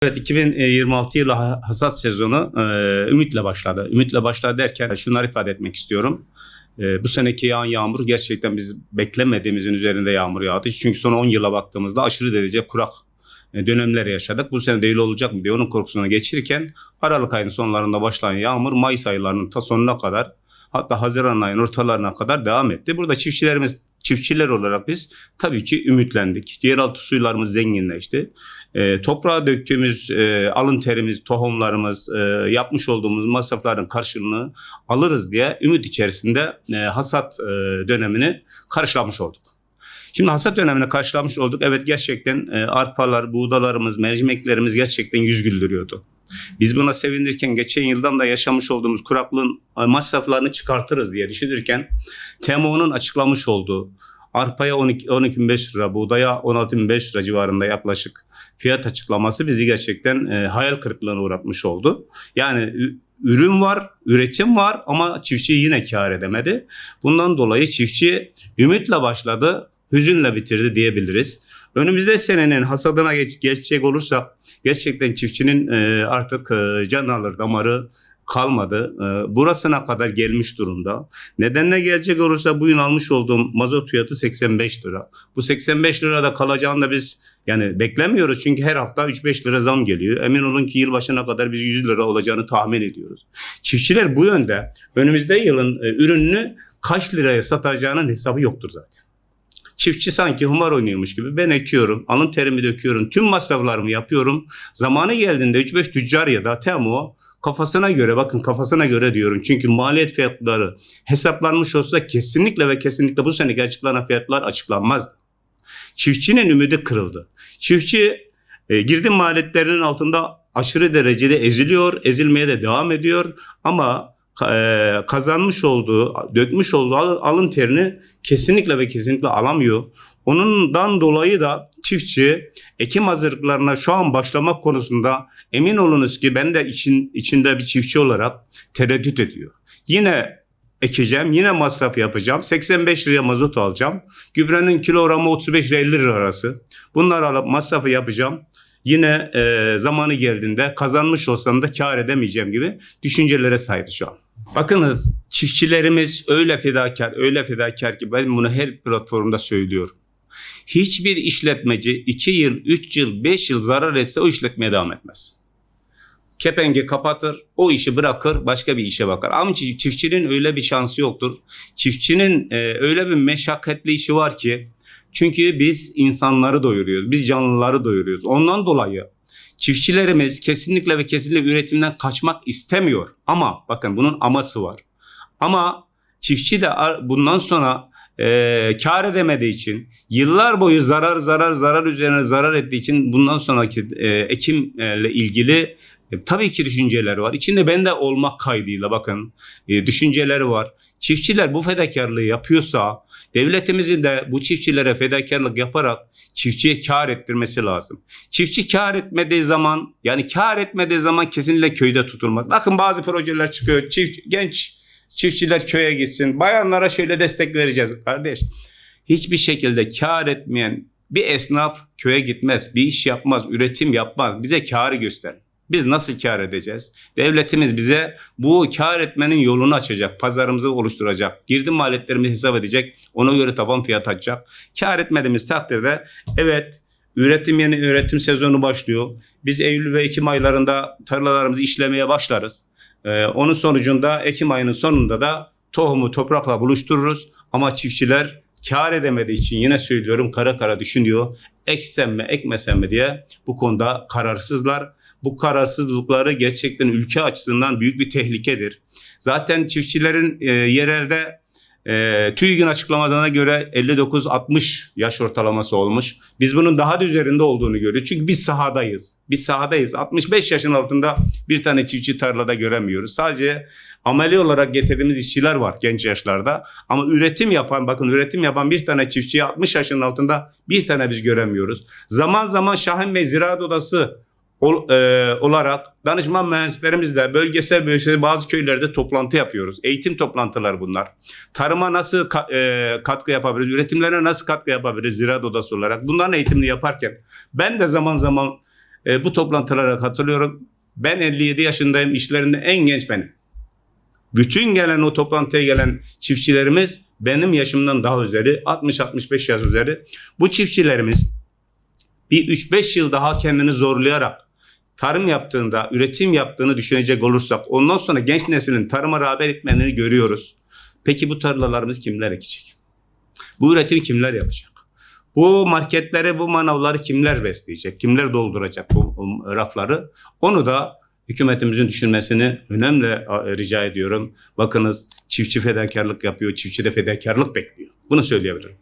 Evet, 2026 yılı hasat sezonu ümitle başladı. Ümitle başladı derken şunları ifade etmek istiyorum. Bu seneki yağan yağmur gerçekten biz beklemediğimizin üzerinde yağmur yağdı. Çünkü son 10 yıla baktığımızda aşırı derece kurak dönemler yaşadık. Bu sene de öyle olacak mı diye onun korkusuna geçirirken Aralık ayının sonlarında başlayan yağmur Mayıs aylarının ta sonuna kadar, hatta Haziran ayının ortalarına kadar devam etti. Burada çiftçiler olarak biz tabii ki ümitlendik. Yeraltı suylarımız zenginleşti. Toprağa döktüğümüz alın terimiz, tohumlarımız, yapmış olduğumuz masrafların karşılığını alırız diye ümit içerisinde hasat dönemini karşılamış olduk. Şimdi hasat dönemine karşılamış olduk. Evet, gerçekten arpalar, buğdalarımız, mercimeklerimiz gerçekten yüz güldürüyordu. Biz buna sevinirken geçen yıldan da yaşamış olduğumuz kuraklığın masraflarını çıkartırız diye düşünürken TMO'nun açıklamış olduğu arpaya 12.500 lira, buğdaya 16.500 lira civarında yaklaşık fiyat açıklaması bizi gerçekten hayal kırıklığına uğratmış oldu. Yani ürün var, üretim var ama çiftçi yine kâr edemedi. Bundan dolayı çiftçi ümitle başladı, hüzünle bitirdi diyebiliriz. Önümüzde senenin hasadına geçecek olursak gerçekten çiftçinin artık can alır damarı kalmadı. Burasına kadar gelmiş durumda. Nedenle gelecek olursa bugün almış olduğum mazot fiyatı 85 lira. Bu 85 lirada kalacağını da biz beklemiyoruz. Çünkü her hafta 3-5 lira zam geliyor. Emin olun ki yılbaşına kadar biz 100 lira olacağını tahmin ediyoruz. Çiftçiler bu yönde önümüzde yılın ürününü kaç liraya satacağının hesabı yoktur zaten. Çiftçi sanki humar oynuyormuş gibi ben ekiyorum, alın terimi döküyorum, tüm masraflarımı yapıyorum. Zamanı geldiğinde 3-5 tüccar ya da TMO kafasına göre, bakın kafasına göre diyorum. Çünkü maliyet fiyatları hesaplanmış olsa kesinlikle ve kesinlikle bu seneki açıklanan fiyatlar açıklanmazdı. Çiftçinin ümidi kırıldı. Çiftçi girdi maliyetlerinin altında aşırı derecede eziliyor, ezilmeye de devam ediyor ama kazanmış olduğu, dökmüş olduğu alın terini kesinlikle ve kesinlikle alamıyor. Ondan dolayı da çiftçi ekim hazırlıklarına şu an başlamak konusunda emin olunuz ki ben de içinde bir çiftçi olarak tereddüt ediyor. Yine ekeceğim, yine masraf yapacağım. 85 liraya mazot alacağım. Gübrenin kilogramı 35 ile 50 lira arası. Bunları alıp masrafı yapacağım. Yine zamanı geldiğinde kazanmış olsam da kâr edemeyeceğim gibi düşüncelere sahip şu an. Bakınız, çiftçilerimiz öyle fedakar ki ben bunu her platformda söylüyorum. Hiçbir işletmeci 2 yıl, 3 yıl, 5 yıl zarar etse o işletmeye devam etmez. Kepengi kapatır, o işi bırakır, başka bir işe bakar. Ama çiftçinin öyle bir şansı yoktur. Çiftçinin öyle bir meşakkatli işi var ki, çünkü biz insanları doyuruyoruz, biz canlıları doyuruyoruz. Ondan dolayı çiftçilerimiz kesinlikle ve kesinlikle üretimden kaçmak istemiyor. Ama bakın bunun aması var. Ama çiftçi de bundan sonra kâr edemediği için, yıllar boyu zarar üzerine zarar ettiği için bundan sonraki ekimle ilgili tabii ki düşünceleri var. İçinde ben de olmak kaydıyla bakın düşünceleri var. Çiftçiler bu fedakarlığı yapıyorsa devletimizin de bu çiftçilere fedakarlık yaparak çiftçiye kâr ettirmesi lazım. Çiftçi kâr etmediği zaman, kesinlikle köyde tutulmaz. Bakın bazı projeler çıkıyor. Genç çiftçiler köye gitsin. Bayanlara şöyle destek vereceğiz. Kardeş, hiçbir şekilde kâr etmeyen bir esnaf köye gitmez, bir iş yapmaz, üretim yapmaz. Bize kârı gösterin. Biz nasıl kâr edeceğiz? Devletimiz bize bu kâr etmenin yolunu açacak, pazarımızı oluşturacak, girdi maliyetlerimizi hesap edecek, ona göre taban fiyat açacak. Kâr etmediğimiz takdirde evet, yeni üretim sezonu başlıyor. Biz Eylül ve Ekim aylarında tarlalarımızı işlemeye başlarız. Onun sonucunda Ekim ayının sonunda da tohumu toprakla buluştururuz. Ama çiftçiler kâr edemediği için yine söylüyorum kara kara düşünüyor. Eksem mi ekmesem mi diye bu konuda kararsızlar. Bu kararsızlıkları gerçekten ülke açısından büyük bir tehlikedir. Zaten çiftçilerin yerelde TÜİK'in açıklamalarına göre 59-60 yaş ortalaması olmuş. Biz bunun daha da üzerinde olduğunu görüyoruz. Çünkü biz sahadayız. 65 yaşın altında bir tane çiftçi tarlada göremiyoruz. Sadece ameli olarak getirdiğimiz işçiler var genç yaşlarda. Ama üretim yapan bir tane çiftçiyi 60 yaşın altında bir tane biz göremiyoruz. Zaman zaman Şahin Bey Ziraat Odası olarak danışman mühendislerimizle bölgesel bazı köylerde toplantı yapıyoruz. Eğitim toplantıları bunlar. Tarıma nasıl katkı yapabiliriz? Üretimlerine nasıl katkı yapabiliriz Ziraat Odası olarak? Bunların eğitimini yaparken ben de zaman zaman Bu toplantılara katılıyorum. Ben 57 yaşındayım. İşlerinde en genç benim. Bütün gelen o toplantıya gelen çiftçilerimiz benim yaşımdan daha üzeri, 60-65 yaş üzeri. Bu çiftçilerimiz bir 3-5 yıl daha kendini zorlayarak tarım yaptığında, üretim yaptığını düşünecek olursak, ondan sonra genç neslin tarıma rağbet etmelerini görüyoruz. Peki bu tarlalarımız kimler ekecek? Bu üretimi kimler yapacak? Bu marketleri, bu manavları kimler besleyecek? Kimler dolduracak bu rafları? Onu da hükümetimizin düşünmesini önemli rica ediyorum. Bakınız, çiftçi fedakarlık yapıyor, çiftçi de fedakarlık bekliyor. Bunu söyleyebilirim.